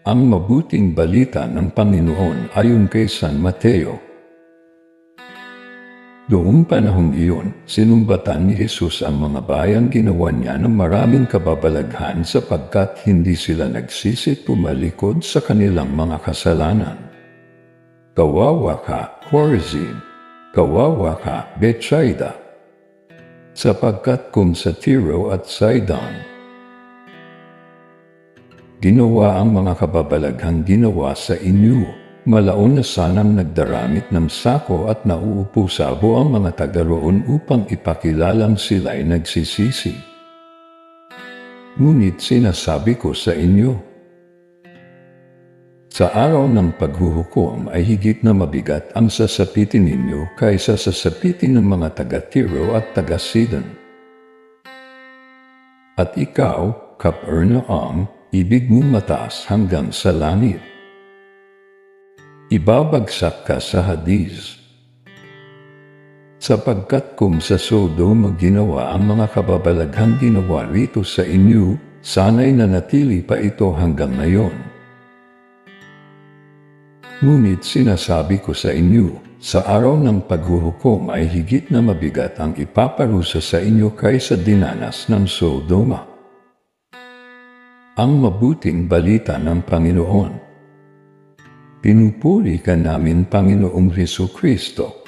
Ang mabuting balita ng Panginoon ayon kay San Mateo. Noong panahong iyon, sinumbatan ni Jesus ang mga bayang ginawa niya ng maraming kababalaghan sapagkat hindi sila nagsisi tumalikod sa kanilang mga kasalanan. Kawawa ka, Chorazin! Kawawa ka, Bethsaida! Sapagkat kung sa Tiro at Sidon ginawa ang mga kababalaghang ginawa sa inyo, malaon na sanang nagdaramit ng sako at nauupo sa abo ang mga taga-roon upang ipakilalang sila'y nagsisisi. Ngunit sinasabi ko sa inyo, sa araw ng paghuhukom ay higit na mabigat ang sasapitin ninyo kaysa sasapitin ng mga taga-Tiro at taga-Sidon. At ikaw, Capernaum, ibig mong mataas hanggang sa langit. Ibabagsak ka sa Hades. Sapagkat kung sa Sodom ginawa ang mga kababalaghang ginawa rito sa inyo, sana'y nanatili pa ito hanggang ngayon. Ngunit sinasabi ko sa inyo, sa araw ng paghuhukom ay higit na mabigat ang ipaparusa sa inyo kaysa dinanas ng Sodoma. Ang mabuting balita ng Panginoon. Pinupuri ka namin, Panginoong Hesukristo.